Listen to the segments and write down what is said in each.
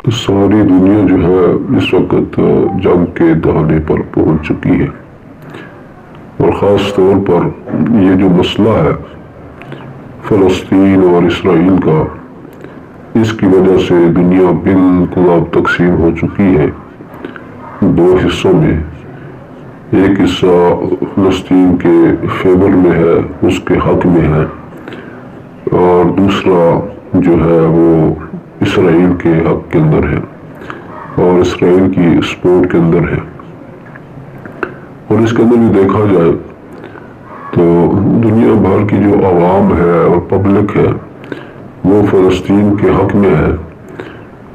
ساری دنیا جو ہے اس وقت جنگ کے دہانے پر پہنچ چکی ہے، اور خاص طور پر یہ جو مسئلہ ہے فلسطین اور اسرائیل کا، اس کی وجہ سے دنیا بالکل اب تقسیم ہو چکی ہے دو حصوں میں۔ ایک حصہ فلسطین کے فیور میں ہے، اس کے حق میں ہے، اور دوسرا جو ہے وہ اسرائیل کے حق کے اندر ہے اور اسرائیل کی سپورٹ کے اندر ہے۔ اور اس کے اندر بھی دیکھا جائے تو دنیا بھر کی جو عوام ہے اور پبلک ہے وہ فلسطین کے حق میں ہے،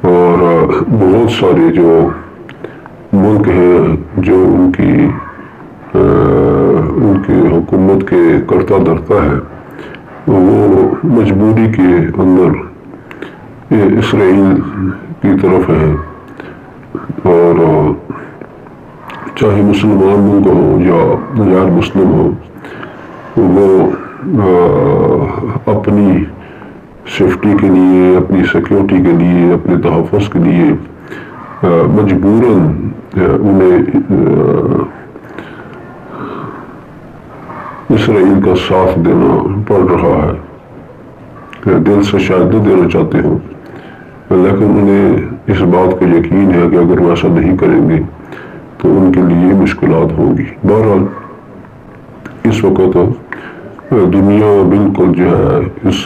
اور بہت سارے جو ملک ہیں جو ان کی حکومت کے کرتا دھرتا ہے وہ مجبوری کے اندر اسرائیل کی طرف ہے، اور چاہے مسلمان ملک ہو یا غیر مسلم ہو، وہ اپنی سیفٹی کے لیے، اپنی سیکیورٹی کے لیے، اپنے تحفظ کے لیے مجبوراً انہیں اسرائیل کا ساتھ دینا پڑ رہا ہے۔ دل سے شاید نہ دینا چاہتے ہوں، لیکن انہیں اس بات کا یقین ہے کہ اگر وہ ایسا نہیں کریں گے تو ان کے لیے مشکلات ہوں گی۔ بہرحال اس وقت دنیا بالکل جو ہے اس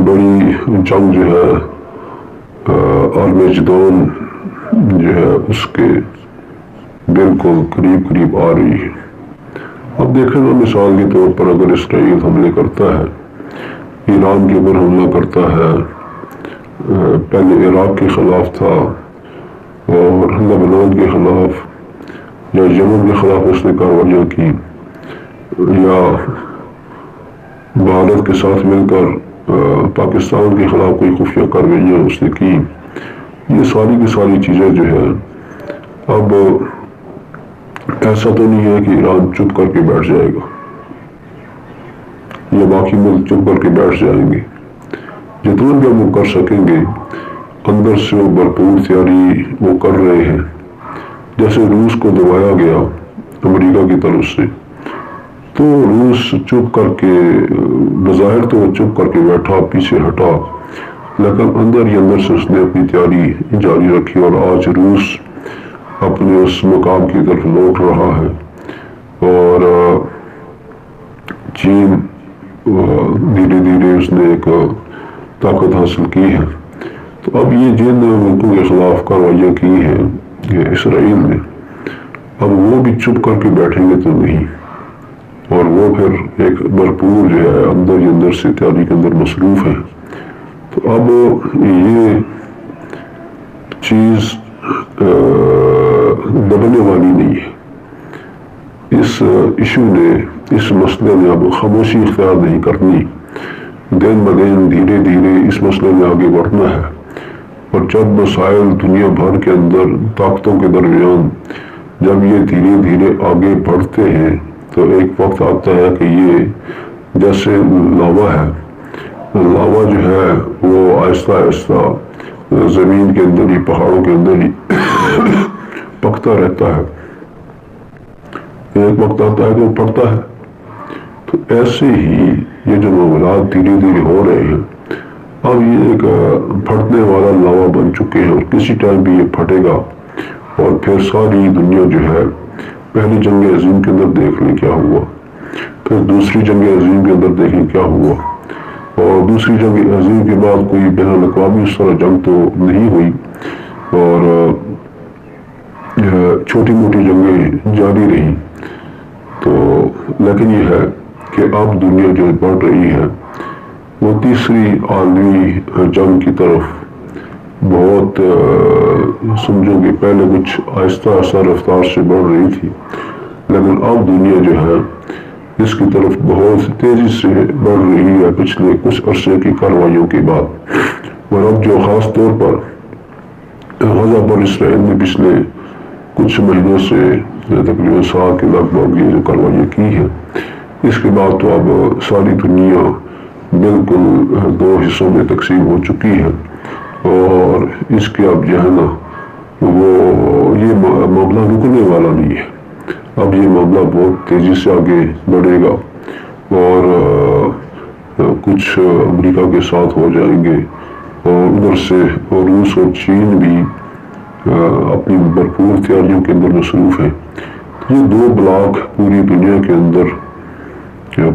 بڑی جنگ جو ہے آرمیجدون جو ہے اس کے بالکل قریب قریب آ رہی ہے۔ اب دیکھیں نا، مثال کے طور پر اگر اسرائیل حملے کرتا ہے، ایران کے اوپر حملہ کرتا ہے، پہلے عراق کے خلاف تھا اور لبنان کے خلاف یا یمن کے خلاف اس نے کاروائیاں کی، یا بھارت کے ساتھ مل کر پاکستان کے خلاف کوئی خفیہ کاروائیاں اس نے کی، یہ ساری کی ساری چیزیں جو ہے اب ایسا تو نہیں ہے کہ ایران چپ کر کے بیٹھ جائے گا یا باقی ملک چپ کر کے بیٹھ جائیں گے۔ جتنا بھی وہ کر سکیں گے اندر سے وہ بھرپور تیاری وہ کر رہے ہیں۔ جیسے روس کو دبایا گیا امریکہ کی طرف سے، تو روس چپ کر کے، بظاہر تو وہ چپ کر کے بیٹھا، پیچھے ہٹا، لیکن اندر ہی اندر سے اس نے اپنی تیاری جاری رکھی، اور آج روس اپنے اس مقام کی طرف لوٹ رہا ہے، اور چین دھیرے دھیرے اس نے ایک طاقت حاصل کی ہے۔ تو اب یہ جن ملکوں کے خلاف کاروائیاں کی ہیں اسرائیل نے، اب وہ بھی چپ کر کے بیٹھیں گے تو نہیں، اور وہ پھر ایک بھرپور جو ہے اندر ہی اندر سے تیاری کے اندر مصروف ہے۔ تو اب یہ چیز دبنے والی نہیں ہے۔ اس ایشو نے، اس مسئلے نے اب خاموشی اختیار نہیں کرنی، دن بدن دھیرے دھیرے اس مسئلے میں آگے بڑھنا ہے۔ اور جب مسائل دنیا بھر کے اندر طاقتوں کے درمیان جب یہ دھیرے دھیرے آگے بڑھتے ہیں تو ایک وقت آتا ہے کہ یہ جیسے لاوا ہے، لاوا جو ہے وہ آہستہ آہستہ زمین کے اندر ہی، پہاڑوں کے اندر ہی پکتا رہتا ہے، ایک وقت آتا ہے کہ وہ پھٹتا ہے۔ تو ایسے ہی یہ جو معاملات دھیرے دھیرے ہو رہے ہیں، اب یہ ایک پھٹنے والا لاوا بن چکے ہیں، اور کسی ٹائم بھی یہ پھٹے گا، اور پھر ساری دنیا جو ہے پہلی جنگ عظیم کے اندر دیکھ لیں کیا ہوا، پھر دوسری جنگ عظیم کے اندر دیکھیں کیا ہوا، اور دوسری جنگ عظیم کے بعد کوئی بین الاقوامی اس طرح جنگ تو نہیں ہوئی، اور چھوٹی موٹی جنگیں جاری رہی۔ تو لیکن یہ ہے کہ اب دنیا جو بڑھ رہی ہے وہ تیسری عالمی جنگ کی طرف بہت سمجھو کہ پہلے کچھ آہستہ آہستہ رفتار سے بڑھ رہی تھی، لیکن اب دنیا جو ہے اس کی طرف بہت تیزی سے بڑھ رہی ہے پچھلے کچھ عرصے کی کاروائیوں کے بعد۔ اور اب جو خاص طور پر غزہ پر اسرائیل نے پچھلے کچھ مہینوں سے تقریباً سال کے لگ بھگ یہ جو کاروائیاں کی ہیں، اس کے بعد تو اب ساری دنیا بالکل دو حصوں میں تقسیم ہو چکی ہے، اور اس کے اب جو ہے نا وہ یہ معاملہ رکنے والا نہیں ہے. اب یہ معاملہ بہت تیزی سے آگے بڑھے گا اور کچھ امریکہ کے ساتھ ہو جائیں گے اور ادھر سے روس اور چین بھی اپنی بھرپور تیاریوں کے اندر مصروف ہیں. یہ دو بلاک پوری دنیا کے اندر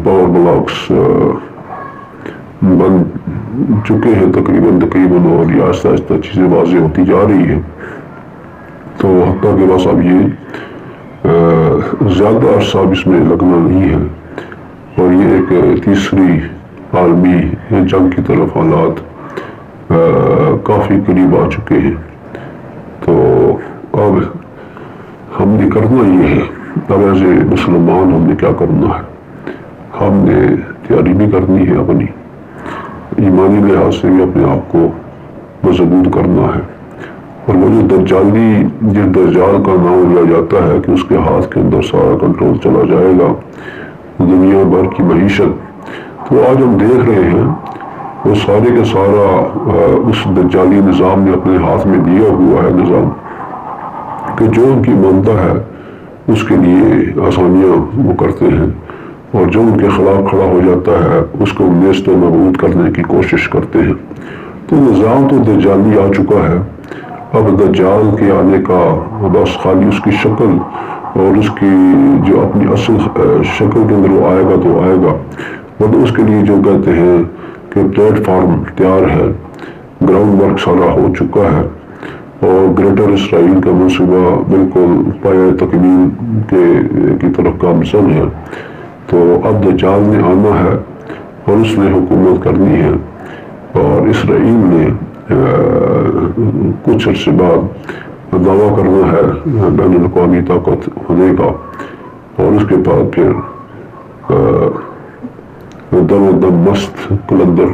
پاور بلاکس بن چکے ہیں تقریباً اور یہ آہستہ آہستہ چیزیں واضح ہوتی جا رہی ہیں. تو حتیٰ کہ بس اب یہ زیادہ عرصہ اس میں لگنا نہیں ہے اور یہ ایک تیسری عالمی جنگ کی طرف حالات کافی قریب آ چکے ہیں. تو اب ہم نے کرنا یہ ہے، اب ایز اے مسلمان ہم نے کیا کرنا ہے؟ ہم نے تیاری بھی کرنی ہے اپنی، ایمانی لحاظ سے بھی اپنے آپ کو مضبوط کرنا ہے. اور وہ جو جس دجال کا نام لیا جاتا ہے کہ اس کے ہاتھ کے اندر سارا کنٹرول چلا جائے گا دنیا بھر کی معیشت، تو آج ہم دیکھ رہے ہیں وہ سارے کا سارا اس دجالی نظام نے اپنے ہاتھ میں دیا ہوا ہے نظام کہ جو ان کی مانتا ہے اس کے لیے آسانیاں وہ کرتے ہیں اور جو ان کے خلاف کھڑا ہو جاتا ہے اس کو نیست و نابود کرنے کی کوشش کرتے ہیں. تو نظام تو دجالی آ چکا ہے. اب دجال کے آنے کا بس خالی اس کی شکل اور اس کی جو اپنی اصل شکل کے اندر وہ آئے گا تو آئے گا، مطلب اس کے لیے جو کہتے ہیں کہ پلیٹ فارم تیار ہے، گراؤنڈ ورک سارا ہو چکا ہے اور گریٹر اسرائیل کا منصوبہ بالکل پایہ تکمیل کی طرف گامزن ہے. تو اب دجال نے آنا ہے اور اس نے حکومت کرنی ہے اور اسرائیل نے کچھ عرصے بعد دعویٰ کرنا ہے بین الاقوامی طاقت ہونے کا اور اس کے بعد پھر دم مست قلندر